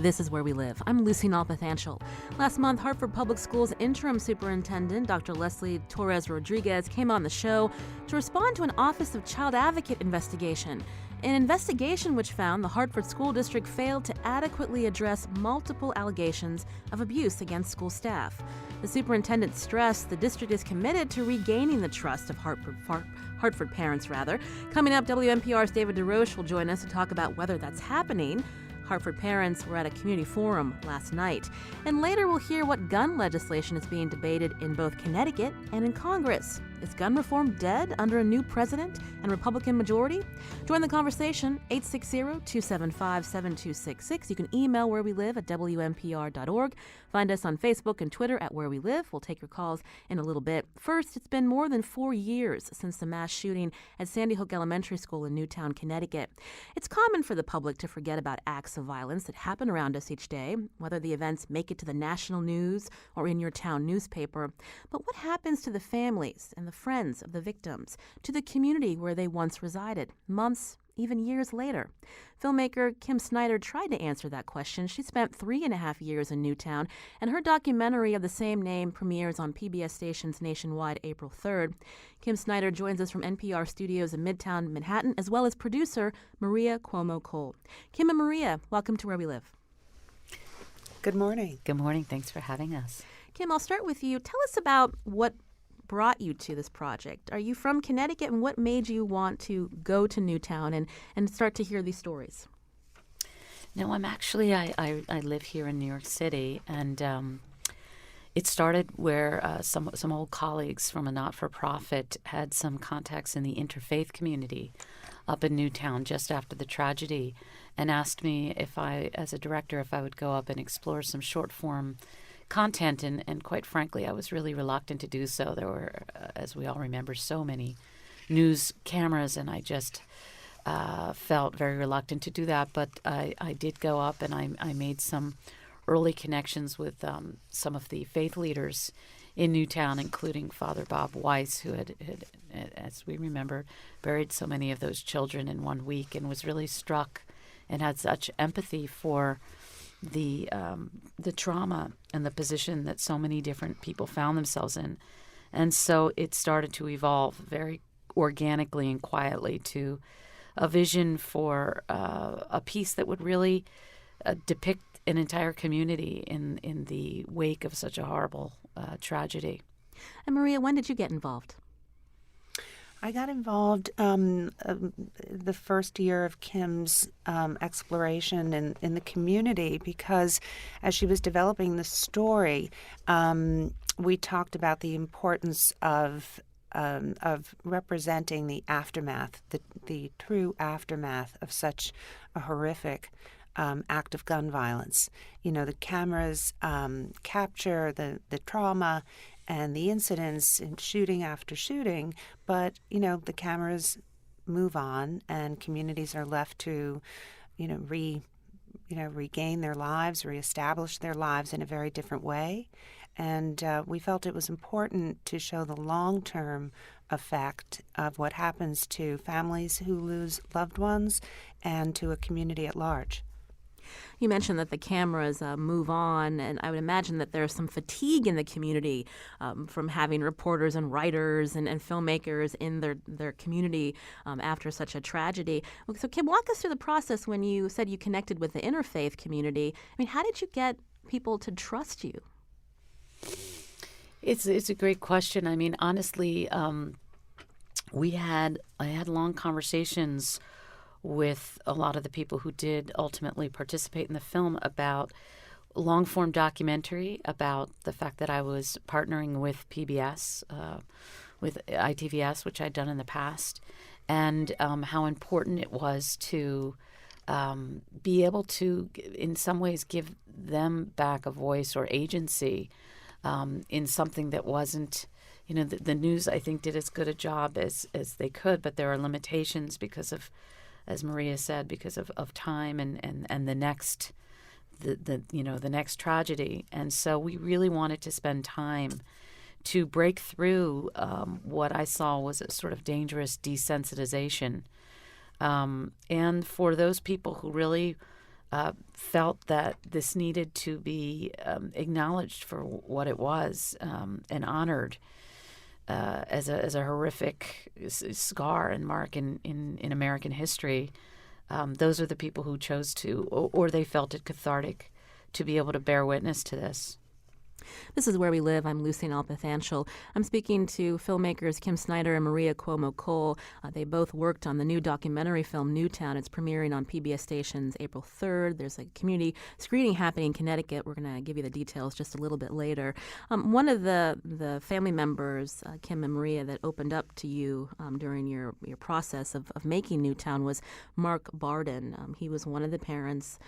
This is Where We Live. I'm Lucy Nalpathanchel. Last month, Hartford Public Schools interim superintendent, Dr. Leslie Torres-Rodriguez, came on the show to respond to an Office of Child Advocate investigation. An investigation which found the Hartford School District failed to adequately address multiple allegations of abuse against school staff. The superintendent stressed the district is committed to regaining the trust of Hartford parents. Coming up, WNPR's David DeRoche will join us to talk about whether that's happening. Hartford parents were at a community forum last night. And later we'll hear what gun legislation is being debated in both Connecticut and in Congress. Is gun reform dead under a new president and Republican majority? Join the conversation, 860-275-7266. You can email Where We Live at WNPR.org. Find us on Facebook and Twitter at Where We Live. We'll take your calls in a little bit. First, it's been more than 4 years since the mass shooting at Sandy Hook Elementary School in Newtown, Connecticut. It's common for the public to forget about acts of violence that happen around us each day, whether the events make it to the national news or in your town newspaper. But what happens to the families and the friends of the victims, to the community where they once resided, months, even years later? Filmmaker Kim Snyder tried to answer that question. She spent 3.5 years in Newtown, and her documentary of the same name premieres on PBS stations nationwide April 3rd. Kim Snyder joins us from NPR studios in Midtown Manhattan, as well as producer Maria Cuomo-Cole. Kim and Maria, welcome to Where We Live. Good morning. Good morning. Thanks for having us. Kim, I'll start with you. Tell us about what brought you to this project. Are you from Connecticut, and what made you want to go to Newtown and start to hear these stories? No, I'm actually, I live here in New York City, and it started where some old colleagues from a not-for-profit had some contacts in the interfaith community up in Newtown just after the tragedy, and asked me if I, as a director, if I would go up and explore some short-form content, and quite frankly, I was really reluctant to do so. There were, as we all remember, so many news cameras, and I just felt very reluctant to do that. But I did go up, and I made some early connections with some of the faith leaders in Newtown, including Father Bob Weiss, who had, as we remember, buried so many of those children in 1 week, and was really struck and had such empathy for the trauma and the position that so many different people found themselves in. And so it started to evolve very organically and quietly to a vision for a piece that would really depict an entire community in the wake of such a horrible tragedy. And Maria, when did you get involved? I got involved the first year of Kim's exploration in the community, because as she was developing the story, we talked about the importance of representing the aftermath, the true aftermath of such a horrific act of gun violence. You know, the cameras capture the trauma and the incidents in shooting after shooting, but, you know, the cameras move on and communities are left to, regain their lives, reestablish their lives in a very different way. And we felt it was important to show the long-term effect of what happens to families who lose loved ones and to a community at large. You mentioned that the cameras move on, and I would imagine that there's some fatigue in the community from having reporters and writers and filmmakers in their community after such a tragedy. So, Kim, walk us through the process when you said you connected with the interfaith community. I mean, how did you get people to trust you? It's a great question. I mean, honestly, I had long conversations with a lot of the people who did ultimately participate in the film about long-form documentary, about the fact that I was partnering with PBS, with ITVS, which I'd done in the past, and how important it was to be able to, in some ways, give them back a voice or agency in something that wasn't, the news, I think, did as good a job as they could, but there are limitations because of, as Maria said, because of time and the next the next tragedy. And so we really wanted to spend time to break through what I saw was a sort of dangerous desensitization. And for those people who really felt that this needed to be acknowledged for what it was, and honored as a horrific scar and mark in American history. Those are the people who chose to, or they felt it cathartic to be able to bear witness to this. This is Where We Live. I'm Lucine Alpathanchel. I'm speaking to filmmakers Kim Snyder and Maria Cuomo Cole. They both worked on the new documentary film Newtown. It's premiering on PBS stations April 3rd. There's a community screening happening in Connecticut. We're going to give you the details just a little bit later. One of the family members, Kim and Maria, that opened up to you during your process of making Newtown was Mark Barden. He was one of the parents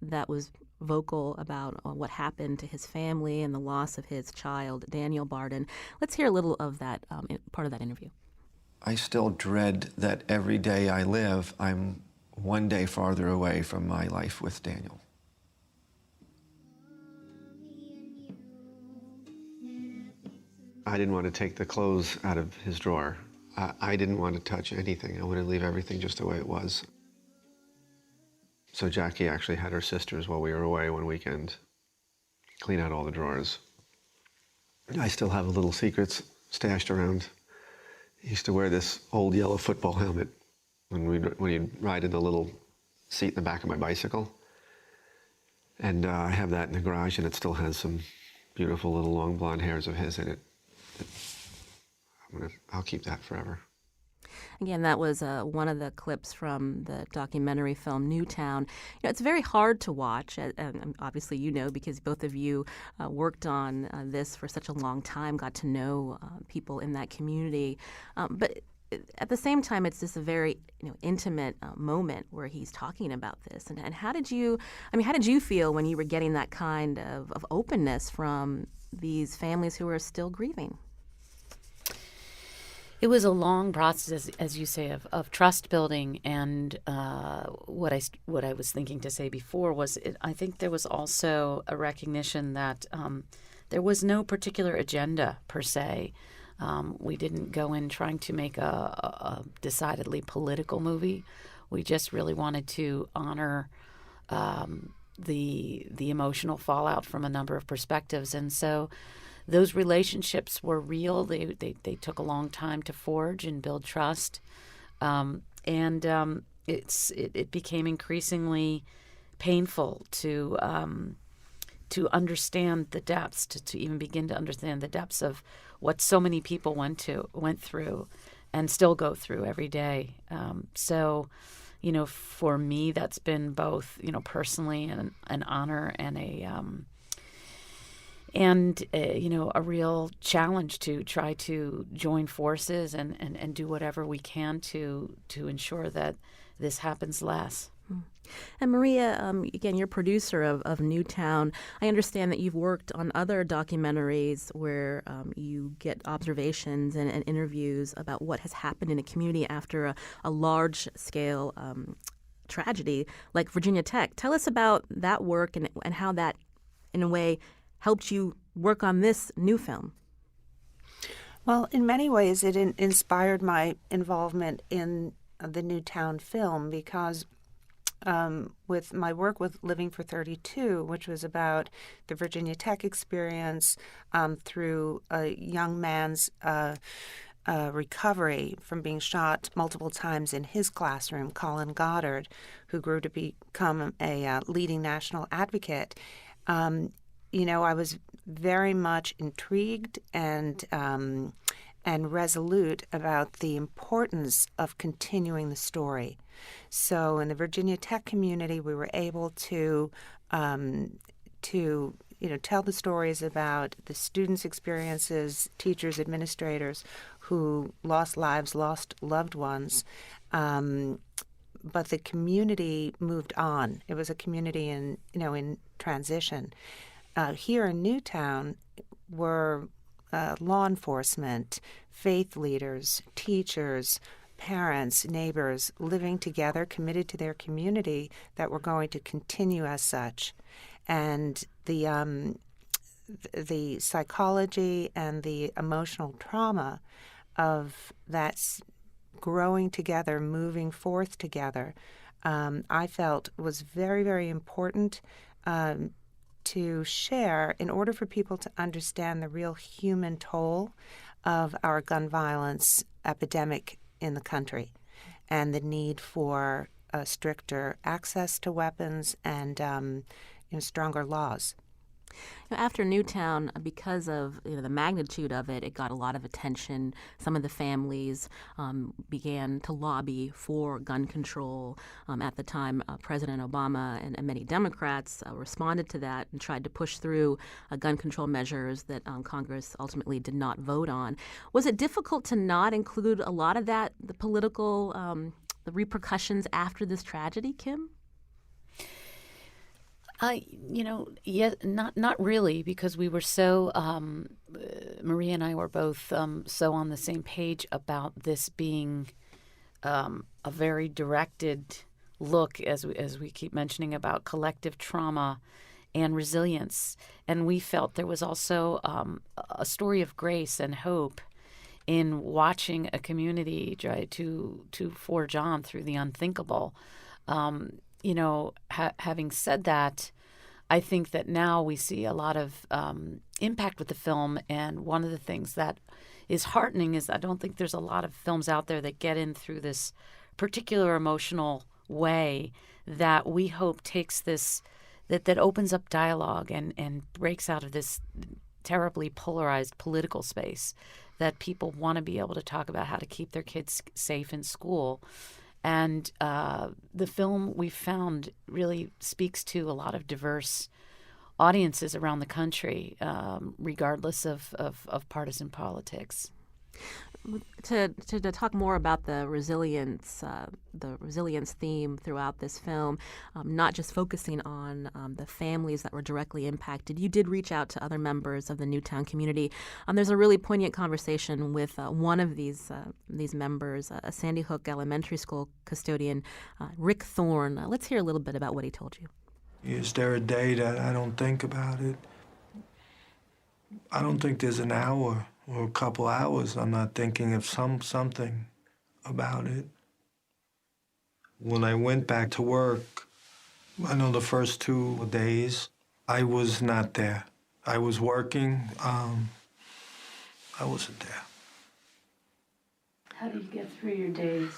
that was vocal about what happened to his family and the loss of his child, Daniel Barden. Let's hear a little of that part of that interview. I still dread that every day I live, I'm one day farther away from my life with Daniel. I didn't want to take the clothes out of his drawer. I didn't want to touch anything. I wanted to leave everything just the way it was. So Jackie actually had her sisters, while we were away one weekend, clean out all the drawers. I still have little secrets stashed around. He used to wear this old yellow football helmet when he'd ride in the little seat in the back of my bicycle. And I have that in the garage, and it still has some beautiful little long blonde hairs of his in it. I'll keep that forever. Again, that was one of the clips from the documentary film Newtown. It's very hard to watch, and obviously you know, because both of you worked on this for such a long time, got to know people in that community. But at the same time, it's just a very intimate moment where he's talking about this. And how did you feel when you were getting that kind of openness from these families who are still grieving? It was a long process, as you say, of trust building, and what I was thinking to say before was I think there was also a recognition that there was no particular agenda per se. We didn't go in trying to make a decidedly political movie. We just really wanted to honor the emotional fallout from a number of perspectives, and so those relationships were real. They took a long time to forge and build trust, and it became increasingly painful to understand the depths, to even begin to understand the depths of what so many people went through, and still go through every day. So, for me, that's been both personally an honor and a real challenge to try to join forces and do whatever we can to ensure that this happens less. And Maria, again, you're producer of Newtown. I understand that you've worked on other documentaries where you get observations and interviews about what has happened in a community after a large-scale tragedy like Virginia Tech. Tell us about that work and how that, in a way, helped you work on this new film. Well, in many ways, it inspired my involvement in the Newtown film because with my work with Living for 32, which was about the Virginia Tech experience through a young man's recovery from being shot multiple times in his classroom, Colin Goddard, who grew to become a leading national advocate. I was very much intrigued and resolute about the importance of continuing the story. So in the Virginia Tech community, we were able to tell the stories about the students' experiences, teachers, administrators who lost lives, lost loved ones. But the community moved on. It was a community in transition. Here in Newtown were law enforcement, faith leaders, teachers, parents, neighbors living together, committed to their community that were going to continue as such. And the psychology and the emotional trauma of that growing together, moving forth together, I felt was very, very important to share in order for people to understand the real human toll of our gun violence epidemic in the country and the need for stricter access to weapons and stronger laws. After Newtown, because of the magnitude of it, it got a lot of attention. Some of the families began to lobby for gun control. At the time, President Obama and many Democrats responded to that and tried to push through gun control measures that Congress ultimately did not vote on. Was it difficult to not include a lot of that, the political, the repercussions after this tragedy, Kim? Not really, because we were so, Maria and I were both so on the same page about this being a very directed look, as we keep mentioning, about collective trauma and resilience. And we felt there was also a story of grace and hope in watching a community try to forge on through the unthinkable. Having said that, I think that now we see a lot of impact with the film, and one of the things that is heartening is I don't think there's a lot of films out there that get in through this particular emotional way that we hope takes this, that opens up dialogue and breaks out of this terribly polarized political space, that people want to be able to talk about how to keep their kids safe in school. And the film, we found, really speaks to a lot of diverse audiences around the country, regardless of partisan politics. To talk more about the resilience theme throughout this film, not just focusing on the families that were directly impacted, you did reach out to other members of the Newtown community. There's a really poignant conversation with one of these members, a Sandy Hook Elementary School custodian, Rick Thorne. Let's hear a little bit about what he told you. Is there a day that I don't think about it? I don't think there's an hour or a couple hours I'm not thinking of something about it. When I went back to work, I know the first 2 days, I was not there. I was working. I wasn't there. How do you get through your days?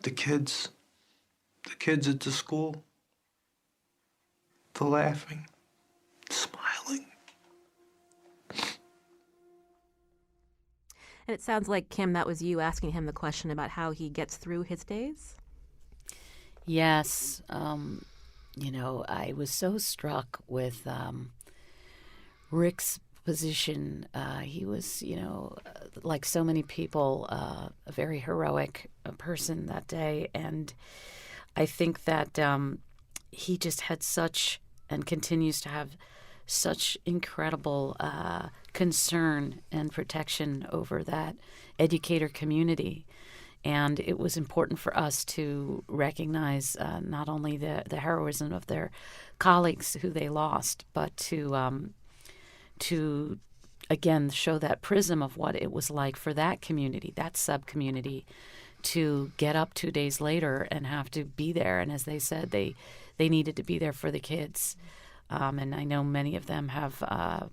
The kids at the school, the laughing, smiling. And it sounds like, Kim, that was you asking him the question about how he gets through his days? Yes. I was so struck with Rick's position. He was, like so many people, a very heroic person that day. And I think that he just had such, and continues to have such incredible concern and protection over that educator community. And it was important for us to recognize not only the heroism of their colleagues who they lost, but to again show that prism of what it was like for that community, that sub-community, to get up 2 days later and have to be there. And as they said, they needed to be there for the kids. And I know many of them have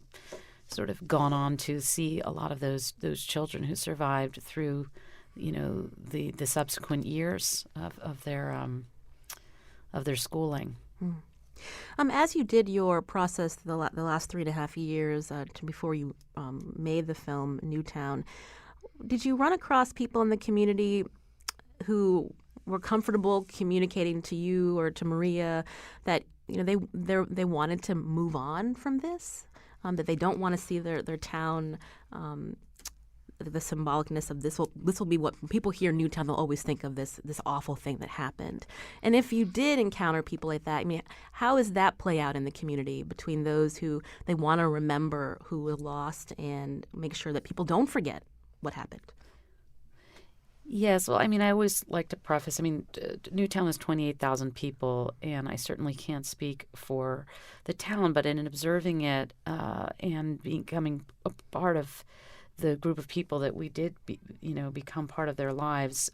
sort of gone on to see a lot of those children who survived through, the subsequent years of their schooling. As you did your process the last 3.5 years before you made the film Newtown, did you run across people in the community who were comfortable communicating to you or to Maria that they wanted to move on from this, that they don't want to see their town, the symbolicness of this will be what when people hear Newtown, they'll always think of this awful thing that happened. And if you did encounter people like that, I mean, how does that play out in the community between those who they want to remember who were lost and make sure that people don't forget what happened? Yes, well, I mean, I always like to preface, Newtown is 28,000 people, and I certainly can't speak for the town, but in observing it and becoming a part of the group of people that we did, become part of their lives.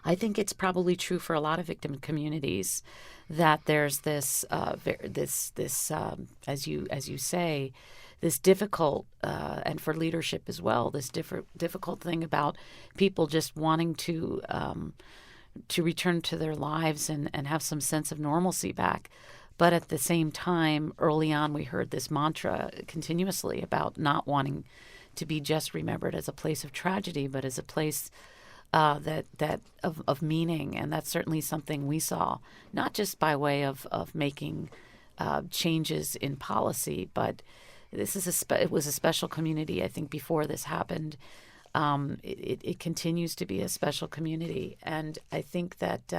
I think it's probably true for a lot of victim communities that there's this, as you say, this difficult, and for leadership as well, this difficult thing about people just wanting to return to their lives and have some sense of normalcy back. But at the same time, early on, we heard this mantra continuously about not wanting to be just remembered as a place of tragedy, but as a place of meaning. And that's certainly something we saw, not just by way of making changes in policy, but it was a special community. I think before this happened, it continues to be a special community. And I think that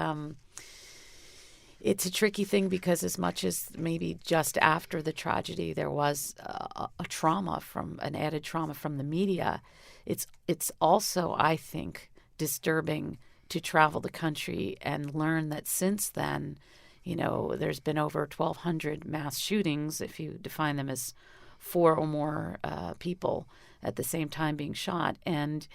it's a tricky thing because as much as maybe just after the tragedy there was a trauma an added trauma from the media, it's also, I think, disturbing to travel the country and learn that since then, there's been over 1,200 mass shootings, if you define them as 4 or more people at the same time being shot. And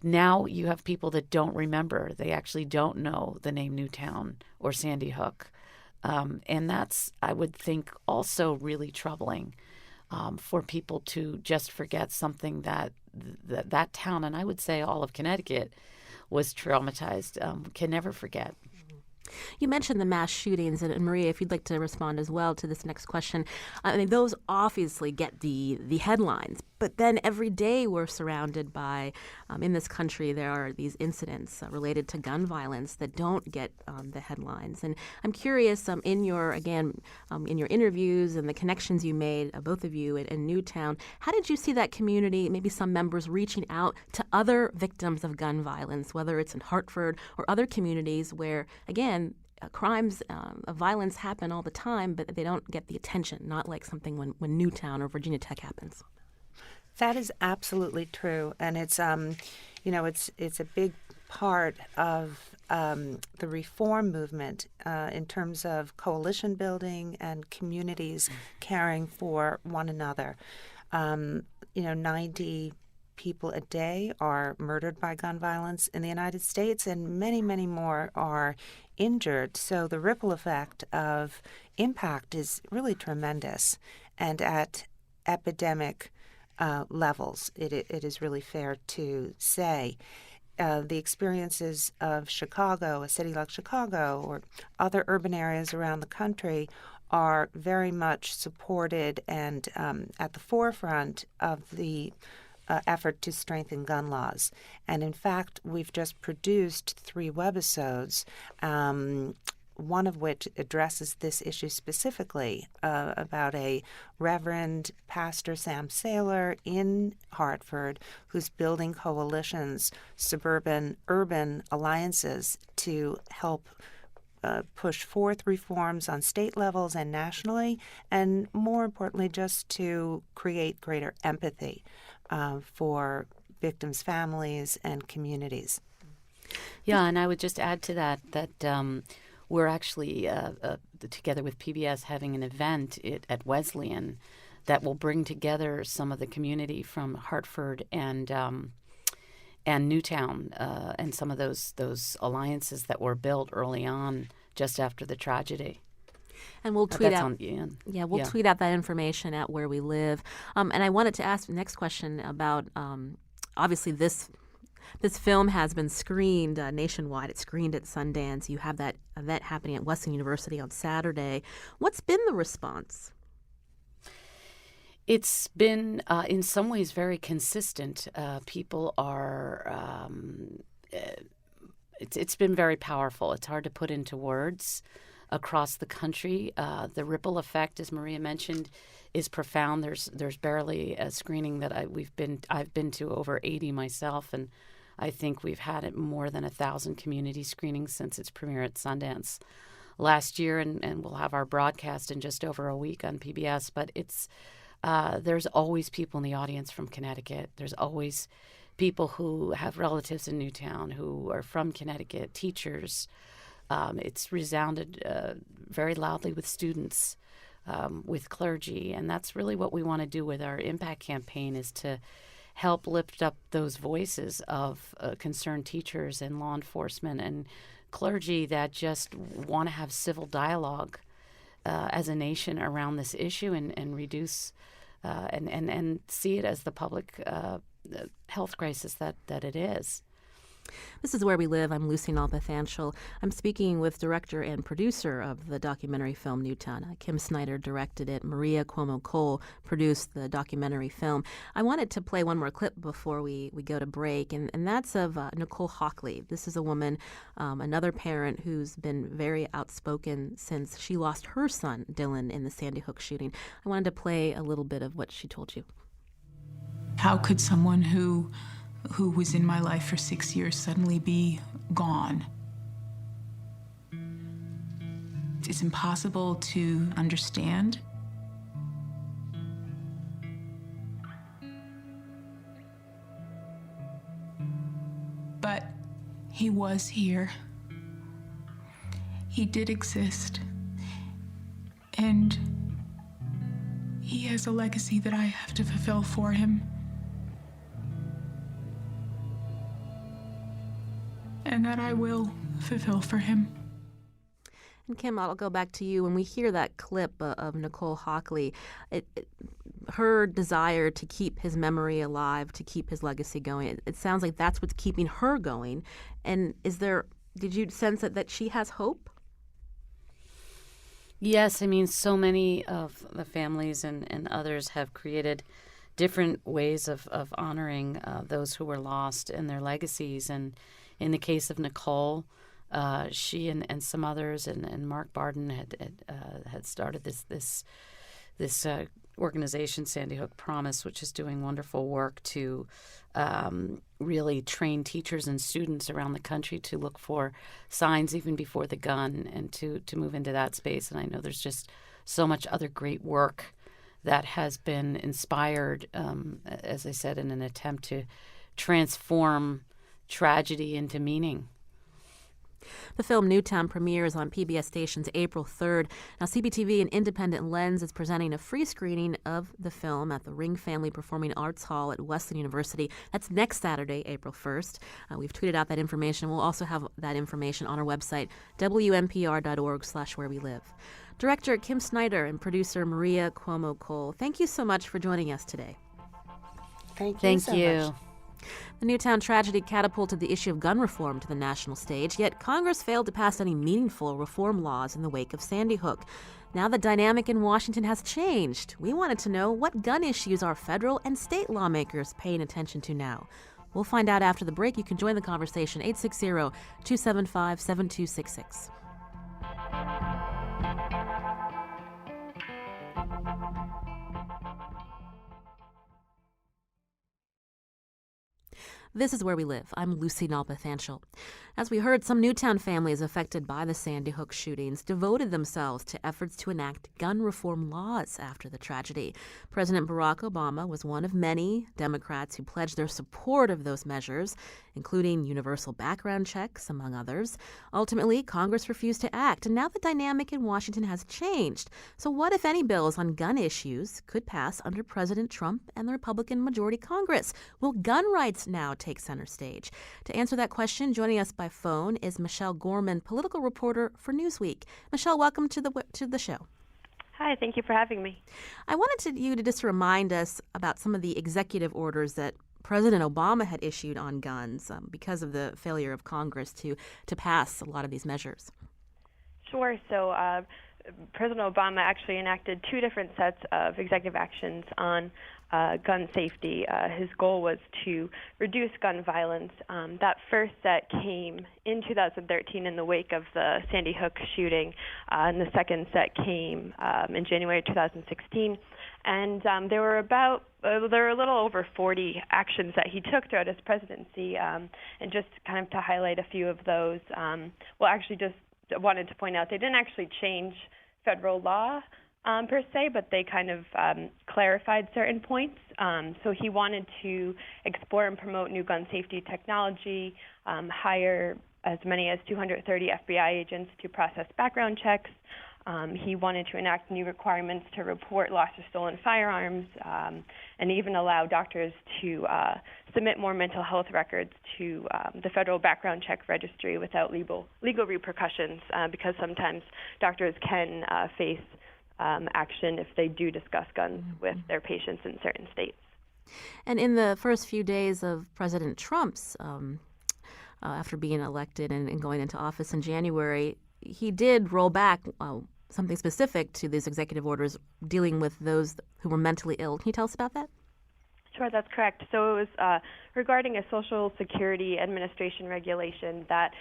now you have people that don't remember. They actually don't know the name Newtown or Sandy Hook. And that's, I would think, also really troubling for people to just forget something that town, and I would say all of Connecticut, was traumatized, can never forget. You mentioned the mass shootings, and Maria, if you'd like to respond as well to this next question. I mean, those obviously get the headlines, but then every day we're surrounded by, in this country, there are these incidents related to gun violence that don't get the headlines. And I'm curious, in your interviews and the connections you made, both of you in Newtown, how did you see that community, maybe some members reaching out to other victims of gun violence, whether it's in Hartford or other communities where, again, crimes of violence happen all the time, but they don't get the attention, not like something when Newtown or Virginia Tech happens. That is absolutely true, and it's it's a big part of the reform movement in terms of coalition building and communities caring for one another. 90 people a day are murdered by gun violence in the United States, and many, many more are injured. So the ripple effect of impact is really tremendous, and at epidemic levels, it is really fair to say. The experiences of Chicago, a city like Chicago, or other urban areas around the country are very much supported and at the forefront of the effort to strengthen gun laws. And in fact, we've just produced 3 webisodes, one of which addresses this issue specifically, about a Reverend Pastor Sam Saylor in Hartford who's building coalitions, suburban-urban alliances to help push forth reforms on state levels and nationally, and more importantly, just to create greater empathy for victims' families and communities. Yeah, and I would just add to that we're actually, together with PBS, having an event at Wesleyan that will bring together some of the community from Hartford and Newtown, and some of those alliances that were built early on just after the tragedy. And we'll tweet out. We'll tweet out that information at Where We Live. And I wanted to ask the next question about obviously this film has been screened nationwide. It's screened at Sundance. You have that event happening at Wesleyan University on Saturday. What's been the response? It's been, in some ways, very consistent. People are. It's been very powerful. It's hard to put into words. Across the country, the ripple effect, as Maria mentioned, is profound. There's barely a screening that I've been to over 80 myself, and I think we've had more than 1,000 community screenings since its premiere at Sundance last year, and we'll have our broadcast in just over a week on PBS. But there's always people in the audience from Connecticut. There's always people who have relatives in Newtown who are from Connecticut, teachers. It's resounded very loudly with students, with clergy, and that's really what we want to do with our impact campaign, is to help lift up those voices of concerned teachers and law enforcement and clergy that just want to have civil dialogue as a nation around this issue and reduce and see it as the public health crisis that it is. This is Where We Live. I'm Lucy Nalpathanchel. I'm speaking with director and producer of the documentary film Newtown. Kim Snyder directed it. Maria Cuomo-Cole produced the documentary film. I wanted to play one more clip before we go to break, and that's of Nicole Hockley. This is a woman, another parent who's been very outspoken since she lost her son, Dylan, in the Sandy Hook shooting. I wanted to play a little bit of what she told you. How could someone who was in my life for 6 years suddenly be gone? It's impossible to understand. But he was here. He did exist. And he has a legacy that I have to fulfill for him. And that I will fulfill for him. And Kim, I'll go back to you. When we hear that clip of Nicole Hockley, her desire to keep his memory alive, to keep his legacy going, it sounds like that's what's keeping her going. And did you sense that she has hope? Yes, I mean, so many of the families and others have created different ways of honoring those who were lost and their legacies. And in the case of Nicole, she and some others and Mark Barden had started this organization, Sandy Hook Promise, which is doing wonderful work to really train teachers and students around the country to look for signs even before the gun and to move into that space. And I know there's just so much other great work that has been inspired, as I said, in an attempt to transform tragedy into meaning. The film Newtown premieres on PBS stations April 3rd. Now, CBTV and Independent Lens is presenting a free screening of the film at the Ring Family Performing Arts Hall at Wesleyan University. That's next Saturday, April 1st. We've tweeted out that information. We'll also have that information on our website, WNPR.org/wherewelive. Director Kim Snyder and producer Maria Cuomo-Cole, thank you so much for joining us today. Thank you so much. The Newtown tragedy catapulted the issue of gun reform to the national stage, yet Congress failed to pass any meaningful reform laws in the wake of Sandy Hook. Now the dynamic in Washington has changed. We wanted to know what gun issues are federal and state lawmakers paying attention to now. We'll find out after the break. You can join the conversation, 860-275-7266. This is Where We Live. I'm Lucy Nalpathanchel. As we heard, some Newtown families affected by the Sandy Hook shootings devoted themselves to efforts to enact gun reform laws after the tragedy. President Barack Obama was one of many Democrats who pledged their support of those measures, including universal background checks, among others. Ultimately, Congress refused to act, and now the dynamic in Washington has changed. So what, if any, bills on gun issues could pass under President Trump and the Republican majority Congress? Will gun rights now take center stage? To answer that question, joining us by phone is Michelle Gorman, political reporter for Newsweek. Michelle, welcome to the show. Hi, thank you for having me. I wanted you to just remind us about some of the executive orders that President Obama had issued on guns because of the failure of Congress to pass a lot of these measures. Sure. So President Obama actually enacted two different sets of executive actions on gun safety. His goal was to reduce gun violence. That first set came in 2013 in the wake of the Sandy Hook shooting, and the second set came in January 2016. And there were a little over 40 actions that he took throughout his presidency, and just kind of to highlight a few of those. Actually, just wanted to point out they didn't actually change federal law per se, but they kind of clarified certain points. So he wanted to explore and promote new gun safety technology, hire as many as 230 FBI agents to process background checks, He wanted to enact new requirements to report lost or stolen firearms, and even allow doctors to submit more mental health records to the federal background check registry without legal repercussions, because sometimes doctors can face action if they do discuss guns with their patients in certain states. And in the first few days of President Trump's, after being elected and going into office in January, he did roll back something specific to these executive orders dealing with those who were mentally ill. Can you tell us about that? Sure, that's correct. So it was regarding a Social Security Administration regulation that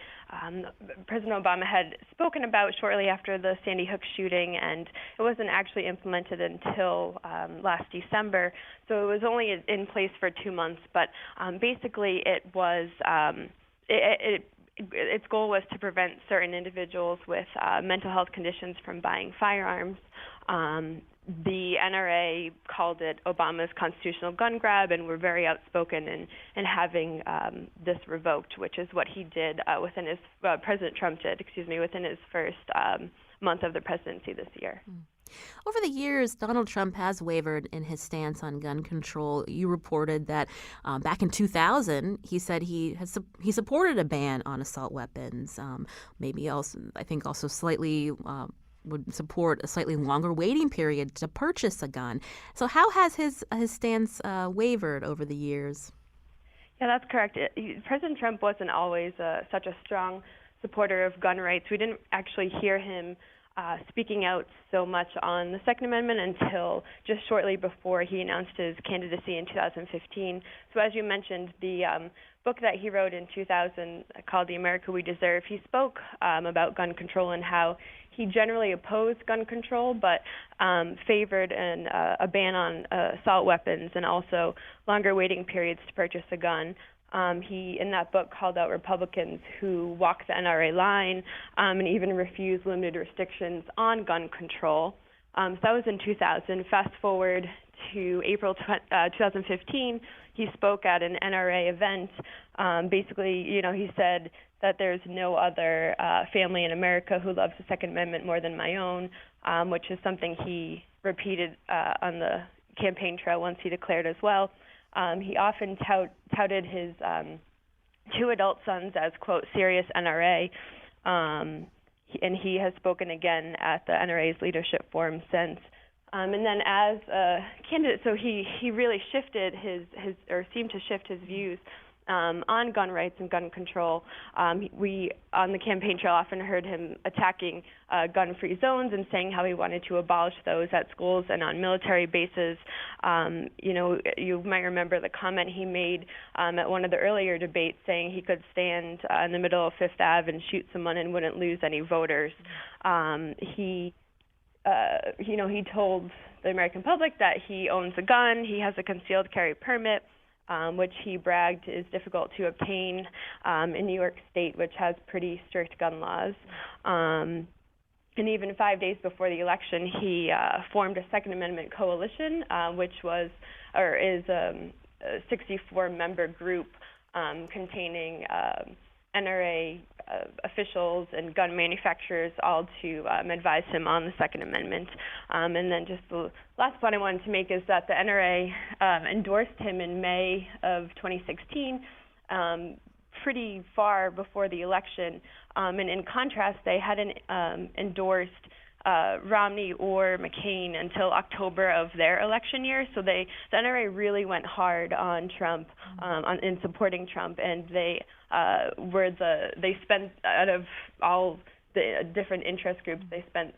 President Obama had spoken about shortly after the Sandy Hook shooting, and it wasn't actually implemented until last December. So it was only in place for 2 months, but basically it was its goal was to prevent certain individuals with mental health conditions from buying firearms. The NRA called it Obama's constitutional gun grab, and were very outspoken in having this revoked, which is what he did within his President Trump did, within his first month of the presidency this year. Over the years, Donald Trump has wavered in his stance on gun control. You reported that back in 2000, he said he supported a ban on assault weapons. Maybe also, I think, also slightly would support a slightly longer waiting period to purchase a gun. So how has his stance wavered over the years? Yeah, that's correct. President Trump wasn't always such a strong supporter of gun rights. We didn't actually hear him speaking out so much on the Second Amendment until just shortly before he announced his candidacy in 2015. So as you mentioned, the book that he wrote in 2000 called The America We Deserve, he spoke about gun control and how he generally opposed gun control, but favored a ban on assault weapons and also longer waiting periods to purchase a gun. He, in that book, called out Republicans who walk the NRA line and even refuse limited restrictions on gun control. So that was in 2000. Fast forward to April 2015, he spoke at an NRA event. Basically, he said that there's no other family in America who loves the Second Amendment more than my own, which is something he repeated on the campaign trail once he declared as well. He often touted his 2 adult sons as, quote, serious NRA, and he has spoken again at the NRA's leadership forum since. And then as a candidate, so he really shifted seemed to shift his views on gun rights and gun control. We, on the campaign trail, often heard him attacking gun-free zones and saying how he wanted to abolish those at schools and on military bases. You might remember the comment he made at one of the earlier debates saying he could stand in the middle of Fifth Ave and shoot someone and wouldn't lose any voters. He told the American public that he owns a gun, he has a concealed carry permit, which he bragged is difficult to obtain in New York State, which has pretty strict gun laws. And even 5 days before the election, he formed a Second Amendment coalition, which is a 64-member group containing NRA officials and gun manufacturers, all to advise him on the Second Amendment. And then just the last point I wanted to make is that the NRA endorsed him in May of 2016, pretty far before the election. And in contrast, they hadn't endorsed Romney or McCain until October of their election year. So the NRA really went hard on Trump, in supporting Trump, and they spent, out of all the different interest groups, they spent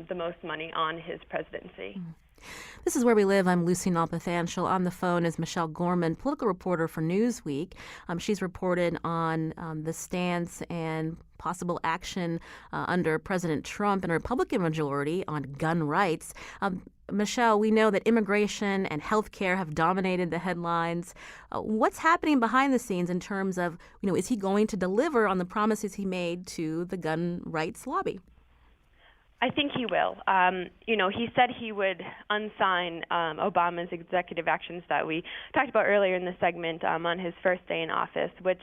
the most money on his presidency. This is Where We Live. I'm Lucy Nalpathanchel. On the phone is Michelle Gorman, political reporter for Newsweek. She's reported on the stance and possible action under President Trump and a Republican majority on gun rights. Michelle, we know that immigration and health care have dominated the headlines. What's happening behind the scenes in terms of, is he going to deliver on the promises he made to the gun rights lobby? I think he will. He said he would unsign Obama's executive actions that we talked about earlier in the segment on his first day in office, which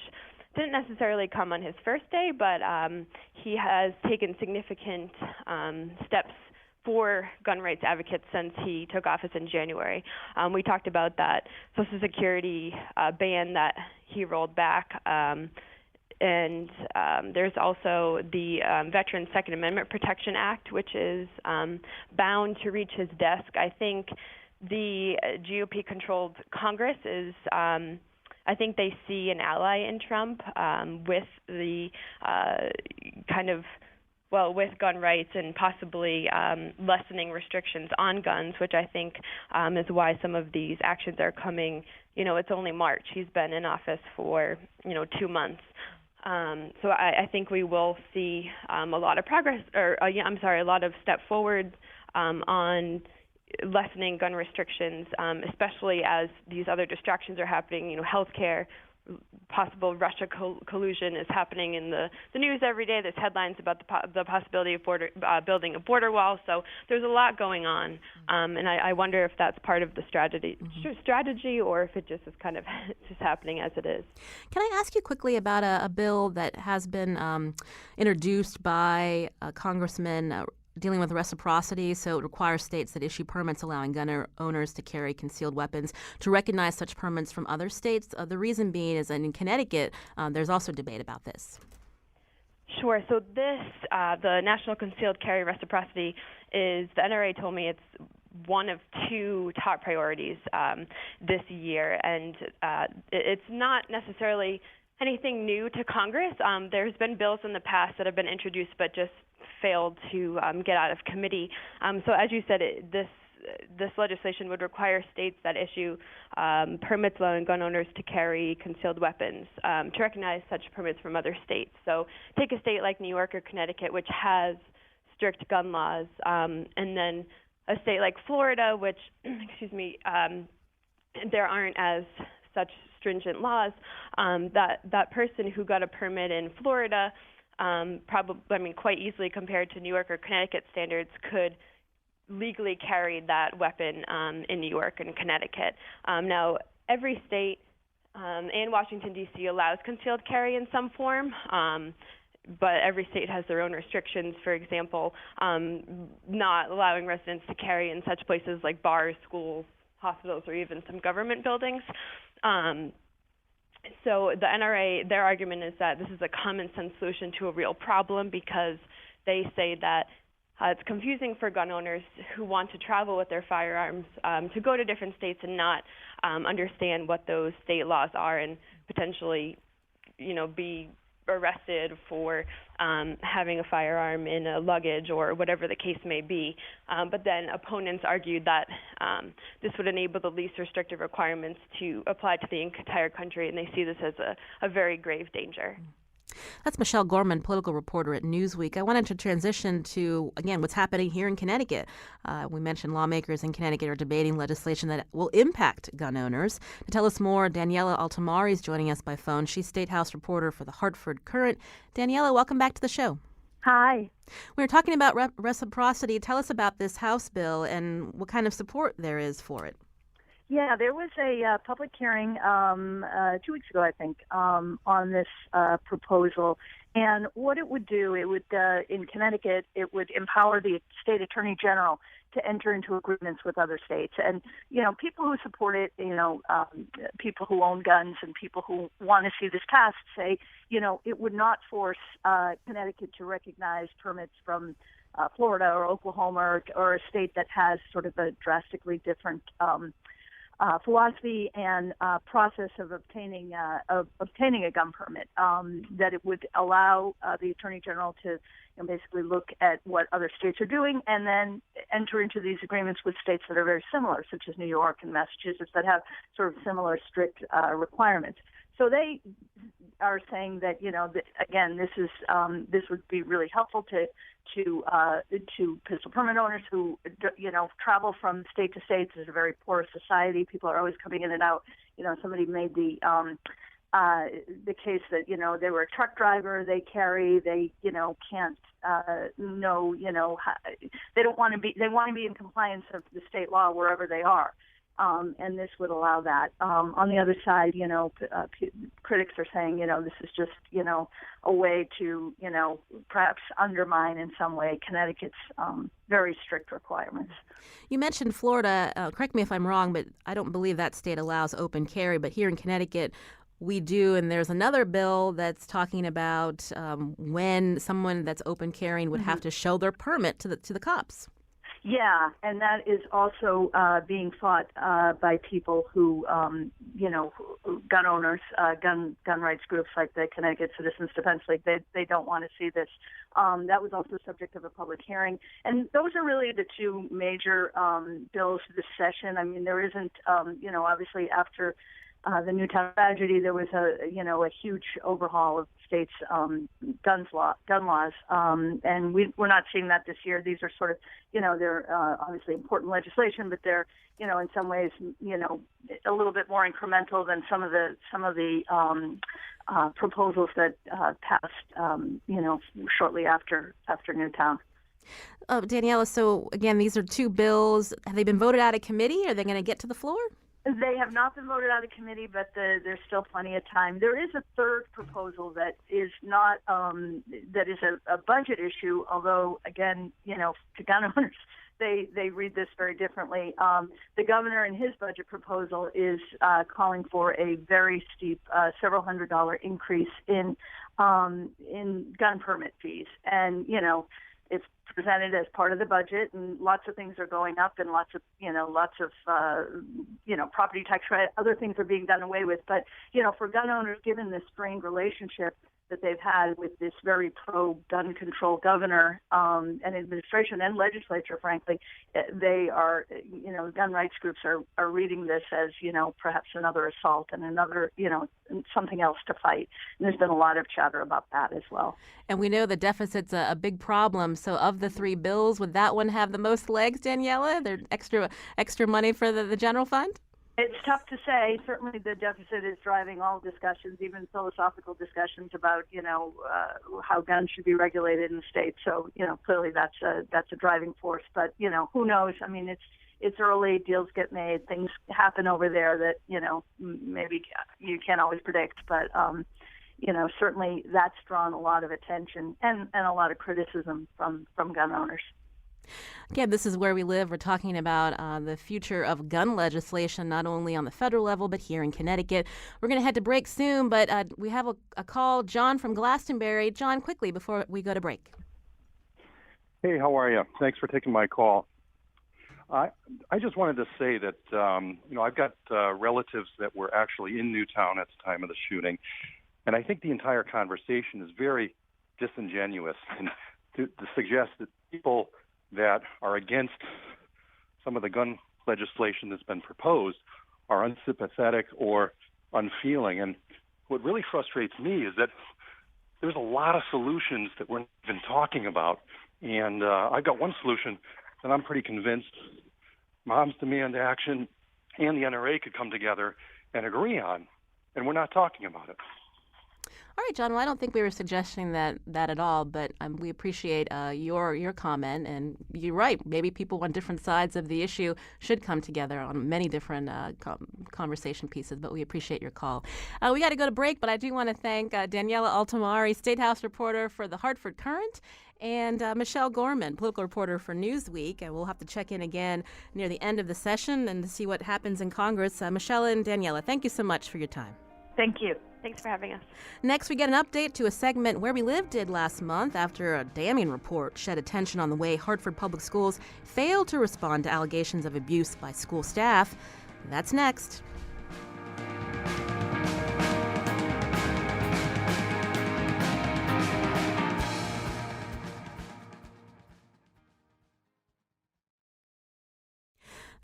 didn't necessarily come on his first day, but he has taken significant steps for gun rights advocates since he took office in January. We talked about that Social Security ban that he rolled back. And there's also the Veterans Second Amendment Protection Act, which is bound to reach his desk. I think the GOP-controlled Congress is, I think they see an ally in Trump with the with gun rights and possibly lessening restrictions on guns, which I think is why some of these actions are coming. It's only March. He's been in office for, 2 months. So I think we will see a lot of progress, a lot of step forward on lessening gun restrictions, especially as these other distractions are happening. Healthcare, possible Russia collusion is happening in the news every day. There's headlines about the possibility of building a border wall. So there's a lot going on, and I wonder if that's part of the strategy, or if it just is kind of just happening as it is. Can I ask you quickly about a bill that has been introduced by Congressman dealing with reciprocity? So it requires states that issue permits allowing gun owners to carry concealed weapons to recognize such permits from other states. The reason being is that in Connecticut, there's also debate about this. Sure. So this, the National Concealed Carry Reciprocity, the NRA told me it's one of 2 top priorities this year, and it's not necessarily anything new to Congress. There's been bills in the past that have been introduced but just failed to get out of committee. So as you said, this legislation would require states that issue permits allowing gun owners to carry concealed weapons to recognize such permits from other states. So take a state like New York or Connecticut, which has strict gun laws, and then a state like Florida, which, there aren't as such stringent laws. That person who got a permit in Florida, quite easily compared to New York or Connecticut standards, could legally carry that weapon in New York and Connecticut. Now, every state and Washington, D.C. allows concealed carry in some form, but every state has their own restrictions. For example, not allowing residents to carry in such places like bars, schools, hospitals, or even some government buildings. So the NRA, their argument is that this is a common sense solution to a real problem, because they say that it's confusing for gun owners who want to travel with their firearms to go to different states and not understand what those state laws are, and potentially, be arrested for having a firearm in a luggage or whatever the case may be. But then opponents argued that this would enable the least restrictive requirements to apply to the entire country, and they see this as a very grave danger. That's Michelle Gorman, political reporter at Newsweek. I wanted to transition to, again, what's happening here in Connecticut. We mentioned lawmakers in Connecticut are debating legislation that will impact gun owners. To tell us more, Daniela Altamari is joining us by phone. She's State House reporter for the Hartford Courant. Daniela, welcome back to the show. Hi. We were talking about reciprocity. Tell us about this House bill and what kind of support there is for it. Yeah, there was a public hearing 2 weeks ago, I think, on this proposal. And what it would do, in Connecticut, it would empower the state attorney general to enter into agreements with other states. And, people who support it, people who own guns and people who want to see this passed say, it would not force Connecticut to recognize permits from Florida or Oklahoma or a state that has sort of a drastically different philosophy and process of obtaining a gun permit. That it would allow the Attorney General to basically look at what other states are doing and then enter into these agreements with states that are very similar, such as New York and Massachusetts, that have sort of similar strict requirements. So they are saying that again, this would be really helpful to pistol permit owners who travel from state to state. It's a very poor society. People are always coming in and out. Somebody made the case that they were a truck driver. They can't know they don't want to be. They want to be in compliance of the state law wherever they are. and this would allow that. On the other side, critics are saying, this is just, a way to, perhaps undermine in some way Connecticut's very strict requirements. You mentioned Florida. Correct me if I'm wrong, but I don't believe that state allows open carry. But here in Connecticut, we do, and there's another bill that's talking about when someone that's open carrying would have to show their permit to the cops. Yeah, and that is also being fought by people who, gun owners, gun rights groups like the Connecticut Citizens Defense League. They don't want to see this. That was also subject of a public hearing, and those are really the two major bills this session. I mean, there isn't, obviously after the Newtown tragedy, there was a huge overhaul of states' gun laws, and we're not seeing that this year. These are sort of, they're obviously important legislation, but they're, in some ways, a little bit more incremental than some of the proposals that passed, shortly after Newtown. Daniela, so again, these are two bills. Have they been voted out of committee? Are they going to get to the floor? They have not been voted out of committee, but there's still plenty of time. There is a third proposal that is not that is a budget issue, although, again, to gun owners, they read this very differently. The governor in his budget proposal is calling for a very steep several $100 increase in gun permit fees. And, it's presented as part of the budget, and lots of things are going up, and lots of property tax credit, other things are being done away with. But for gun owners, given this strained relationship that they've had with this very pro-gun control governor and administration and legislature, frankly, they are, gun rights groups are reading this as, perhaps another assault and another, something else to fight. And there's been a lot of chatter about that as well. And we know the deficit's a big problem. So of the three bills, would that one have the most legs, Daniela? There's extra money for the general fund? It's tough to say. Certainly the deficit is driving all discussions, even philosophical discussions about, how guns should be regulated in the state. So, clearly that's a driving force. But, who knows? I mean, it's early, deals get made, things happen over there that, maybe you can't always predict. But, certainly that's drawn a lot of attention and a lot of criticism from gun owners. Again, this is Where We Live. We're talking about the future of gun legislation, not only on the federal level, but here in Connecticut. We're going to head to break soon, but we have a call. John from Glastonbury. John, quickly, before we go to break. Hey, how are you? Thanks for taking my call. I just wanted to say that, I've got relatives that were actually in Newtown at the time of the shooting, and I think the entire conversation is very disingenuous and to suggest that people that are against some of the gun legislation that's been proposed are unsympathetic or unfeeling. And what really frustrates me is that there's a lot of solutions that we're not even talking about. And I've got one solution that I'm pretty convinced Moms Demand Action and the NRA could come together and agree on, and we're not talking about it. All right, John. Well, I don't think we were suggesting that at all, but we appreciate your comment. And you're right. Maybe people on different sides of the issue should come together on many different conversation pieces, but we appreciate your call. We got to go to break, but I do want to thank Daniela Altamari, State House reporter for the Hartford Courant, and Michelle Gorman, political reporter for Newsweek. And we'll have to check in again near the end of the session and see what happens in Congress. Michelle and Daniela, thank you so much for your time. Thank you. Thanks for having us. Next, we get an update to a segment Where We Live did last month after a damning report shed attention on the way Hartford Public Schools failed to respond to allegations of abuse by school staff. That's next.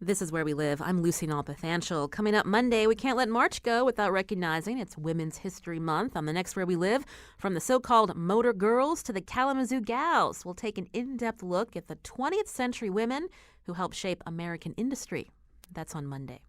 This is Where We Live. I'm Lucy Nalpathanchel. Coming up Monday, we can't let March go without recognizing it's Women's History Month. On the next Where We Live, from the so-called Motor Girls to the Kalamazoo Gals, we'll take an in-depth look at the 20th century women who helped shape American industry. That's on Monday.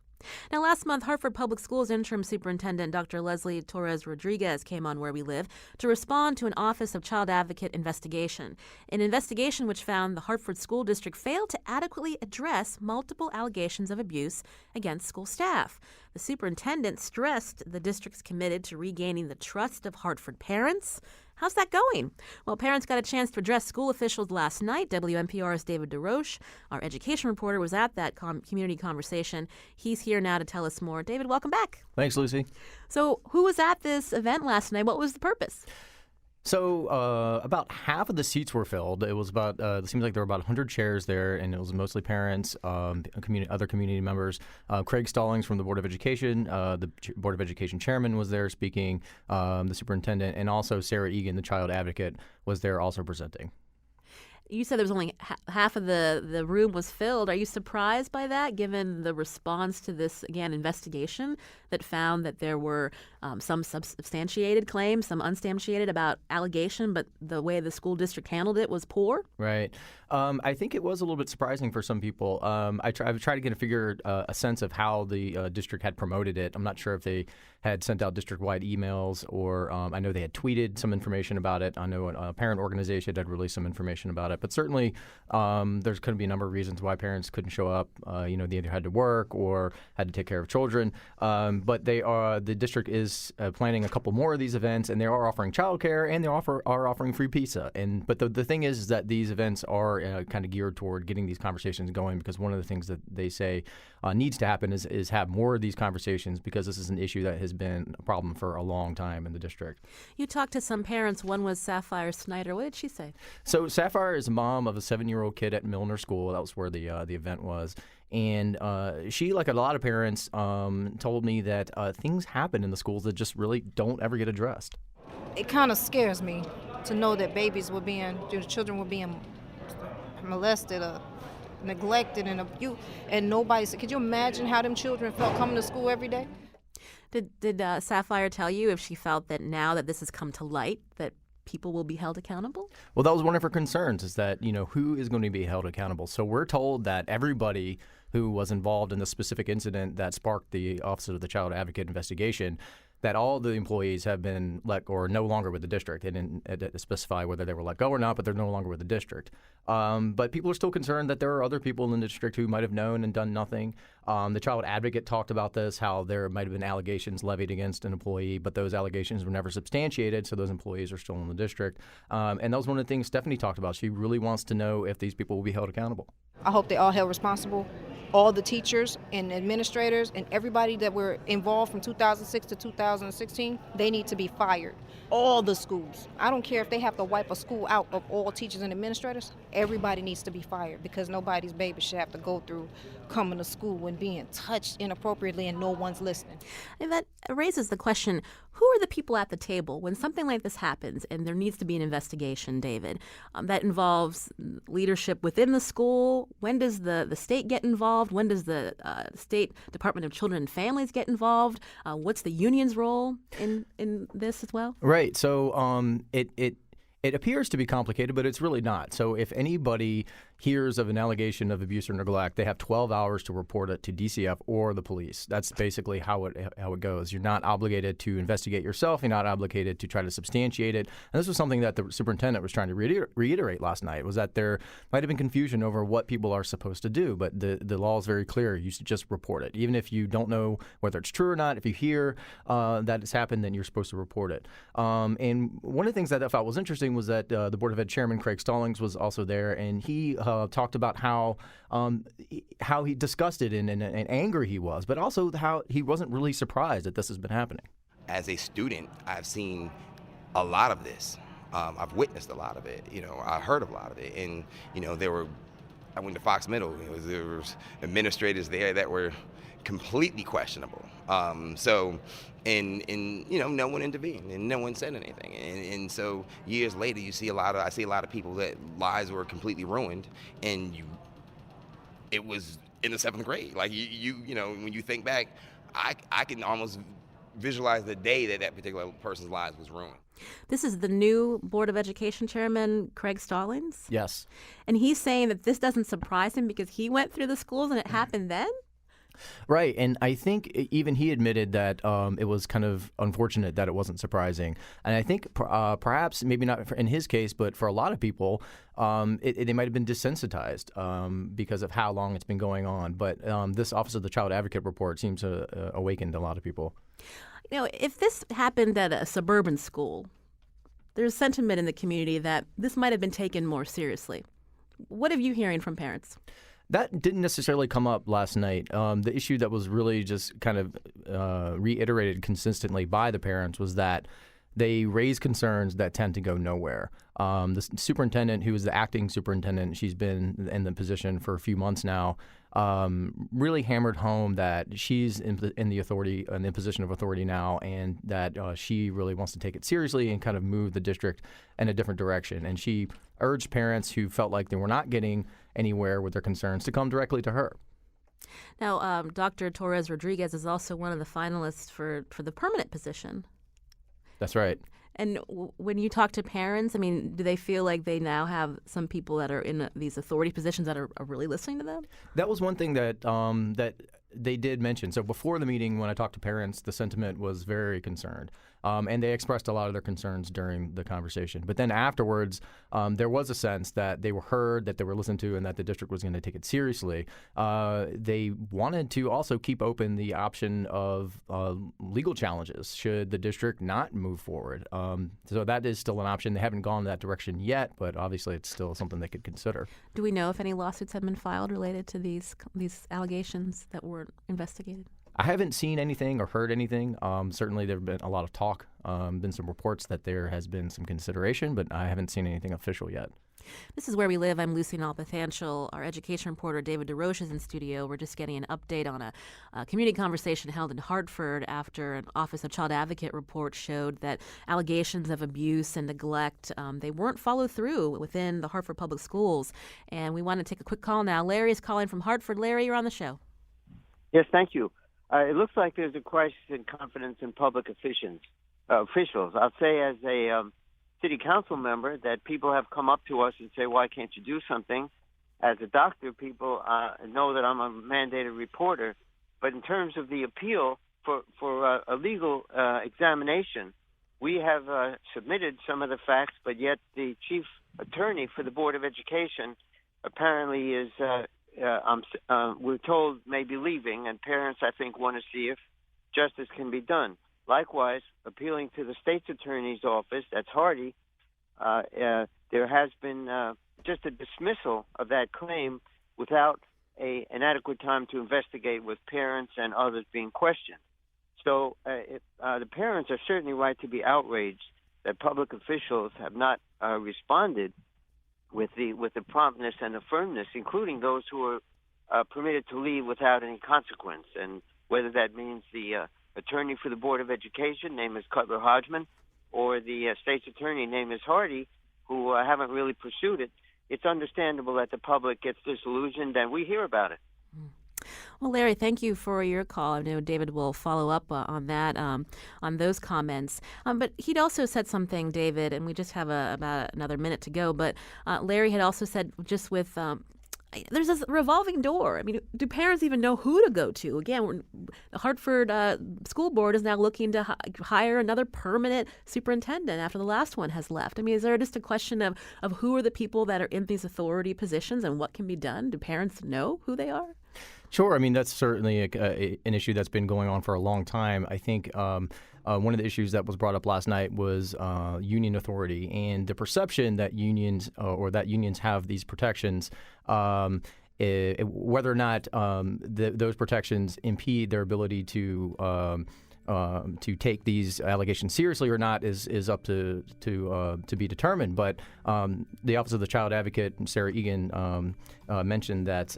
Now, last month, Hartford Public Schools interim superintendent Dr. Leslie Torres Rodriguez came on Where We Live to respond to an Office of Child Advocate investigation. An investigation which found the Hartford School District failed to adequately address multiple allegations of abuse against school staff. The superintendent stressed the district's committed to regaining the trust of Hartford parents. How's that going? Well, parents got a chance to address school officials last night. WNPR's David DeRoche, our education reporter, was at that community conversation. He's here now to tell us more. David, welcome back. Thanks, Lucy. So who was at this event last night? What was the purpose? So about half of the seats were filled. It was about, it seems like there were about 100 chairs there, and it was mostly parents, other community members. Craig Stallings from the Board of Education, the Board of Education chairman was there speaking, the superintendent, and also Sarah Egan, the child advocate, was there also presenting. You said there was only half of the room was filled. Are you surprised by that, given the response to this, again, investigation that found that there were some substantiated claims, some unsubstantiated about allegation, but the way the school district handled it was poor? Right. I think it was a little bit surprising for some people. I've tried to get a sense of how the district had promoted it. I'm not sure if they had sent out district-wide emails or I know they had tweeted some information about it. I know a parent organization had released some information about it. But certainly there's going to be a number of reasons why parents couldn't show up. They either had to work or had to take care of children. But the district is planning a couple more of these events, and they are offering childcare, and they are offering free pizza. But the thing is that these events are kind of geared toward getting these conversations going, because one of the things that they say needs to happen is have more of these conversations, because this is an issue that has been a problem for a long time in the district. You talked to some parents. One was Sapphire Snyder. What did she say? So Sapphire is a mom of a 7-year-old kid at Milner School. That was where the event was. And she, like a lot of parents, told me that things happen in the schools that just really don't ever get addressed. It kind of scares me to know that children were being molested or neglected and abused, and nobody said. Could you imagine how them children felt coming to school every day? Did Sapphire tell you if she felt that now that this has come to light that people will be held accountable? Well, that was one of her concerns, is that, who is going to be held accountable? So we're told that everybody who was involved in the specific incident that sparked the Office of the Child Advocate investigation, that all the employees have been let go or no longer with the district. They didn't specify whether they were let go or not, but they're no longer with the district. But people are still concerned that there are other people in the district who might have known and done nothing. The child advocate talked about this, how there might have been allegations levied against an employee, but those allegations were never substantiated, so those employees are still in the district. And that was one of the things Stephanie talked about. She really wants to know if these people will be held accountable. I hope they all held responsible. All the teachers and administrators and everybody that were involved from 2006 to 2016, they need to be fired. All the schools. I don't care if they have to wipe a school out of all teachers and administrators. Everybody needs to be fired, because nobody's baby should have to go through coming to school and being touched inappropriately and no one's listening. And that raises the question, who are the people at the table when something like this happens and there needs to be an investigation, David, that involves leadership within the school? When does the state get involved? When does the State Department of Children and Families get involved? What's the union's role in this as well? Right. So it appears to be complicated, but it's really not. So if anybody hears of an allegation of abuse or neglect, they have 12 hours to report it to DCF or the police. That's basically how it goes. You're not obligated to investigate yourself. You're not obligated to try to substantiate it. And this was something that the superintendent was trying to reiterate last night, was that there might have been confusion over what people are supposed to do, but the law is very clear. You should just report it. Even if you don't know whether it's true or not, if you hear that it's happened, then you're supposed to report it. And one of the things that I thought was interesting was that the Board of Ed Chairman Craig Stallings was also there, and he talked about how he disgusted and angry he was, but also how he wasn't really surprised that this has been happening. As a student, I've seen a lot of this. I've witnessed a lot of it. I heard a lot of it, and I went to Fox Middle. There was administrators there that were completely questionable. And no one intervened and no one said anything. And so years later, I see a lot of people that lives were completely ruined, and it was in the 7th grade. Like when you think back, I can almost visualize the day that particular person's lives was ruined. This is the new Board of Education Chairman, Craig Stallings? Yes. And he's saying that this doesn't surprise him because he went through the schools and it happened then? Right, and I think even he admitted that it was kind of unfortunate that it wasn't surprising. And I think perhaps, maybe not in his case, but for a lot of people, they might have been desensitized because of how long it's been going on. But this Office of the Child Advocate report seems to awakened a lot of people. If this happened at a suburban school, there's sentiment in the community that this might have been taken more seriously. What are you hearing from parents? That didn't necessarily come up last night. The issue that was really just kind of reiterated consistently by the parents was that they raise concerns that tend to go nowhere. The superintendent, who is the acting superintendent, she's been in the position for a few months now, really hammered home that she's in the position of authority now, and that she really wants to take it seriously and kind of move the district in a different direction. And she urged parents who felt like they were not getting anywhere with their concerns to come directly to her. Now, Dr. Torres Rodriguez is also one of the finalists for the permanent position. That's right. And when you talk to parents, I mean, do they feel like they now have some people that are in these authority positions that are really listening to them? That was one thing that that they did mention. So before the meeting, when I talked to parents, the sentiment was very concerned. And they expressed a lot of their concerns during the conversation. But then afterwards, there was a sense that they were heard, that they were listened to, and that the district was going to take it seriously. They wanted to also keep open the option of legal challenges should the district not move forward. So that is still an option. They haven't gone in that direction yet, but obviously it's still something they could consider. Do we know if any lawsuits have been filed related to these allegations that were investigated? I haven't seen anything or heard anything. Certainly there have been a lot of talk, been some reports that there has been some consideration, but I haven't seen anything official yet. This is Where We Live. I'm Lucy Nalpathanchel. Our education reporter David DeRoche is in studio. We're just getting an update on a community conversation held in Hartford after an Office of Child Advocate report showed that allegations of abuse and neglect, they weren't followed through within the Hartford Public Schools. And we want to take a quick call now. Larry is calling from Hartford. Larry, you're on the show. Yes, thank you. It looks like there's a crisis in confidence in public officials. I'll say as a city council member that people have come up to us and say, why can't you do something? As a doctor, people know that I'm a mandated reporter. But in terms of the appeal for a legal examination, we have submitted some of the facts, but yet the chief attorney for the Board of Education apparently is we're told may be leaving, and parents, I think, want to see if justice can be done. Likewise, appealing to the state's attorney's office, that's Hardy, there has been just a dismissal of that claim without an adequate time to investigate with parents and others being questioned. So the parents are certainly right to be outraged that public officials have not responded with the promptness and the firmness, including those who are permitted to leave without any consequence. And whether that means the attorney for the Board of Education, name is Cutler Hodgman, or the state's attorney, name is Hardy, who haven't really pursued it, it's understandable that the public gets disillusioned, and we hear about it. Well, Larry, thank you for your call. I know David will follow up on that, on those comments. But he'd also said something, David, and we just have about another minute to go. But Larry had also said just with there's this revolving door. I mean, do parents even know who to go to? Again, the Hartford School Board is now looking to hire another permanent superintendent after the last one has left. I mean, is there just a question of who are the people that are in these authority positions and what can be done? Do parents know who they are? Sure. I mean, that's certainly an issue that's been going on for a long time. I think one of the issues that was brought up last night was union authority and the perception that unions have these protections, whether or not those protections impede their ability to take these allegations seriously or not is up to be determined. But the Office of the Child Advocate, Sarah Egan, mentioned that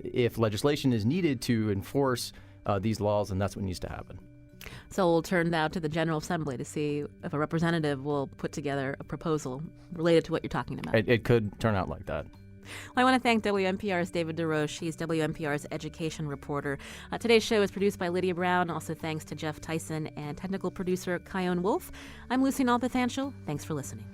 if legislation is needed to enforce these laws, then that's what needs to happen. So we'll turn now to the General Assembly to see if a representative will put together a proposal related to what you're talking about. It could turn out like that. Well, I want to thank WNPR's David DeRoche. He's WNPR's education reporter. Today's show is produced by Lydia Brown. Also thanks to Jeff Tyson and technical producer Kyone Wolf. I'm Lucy Nalpathanchel. Thanks for listening.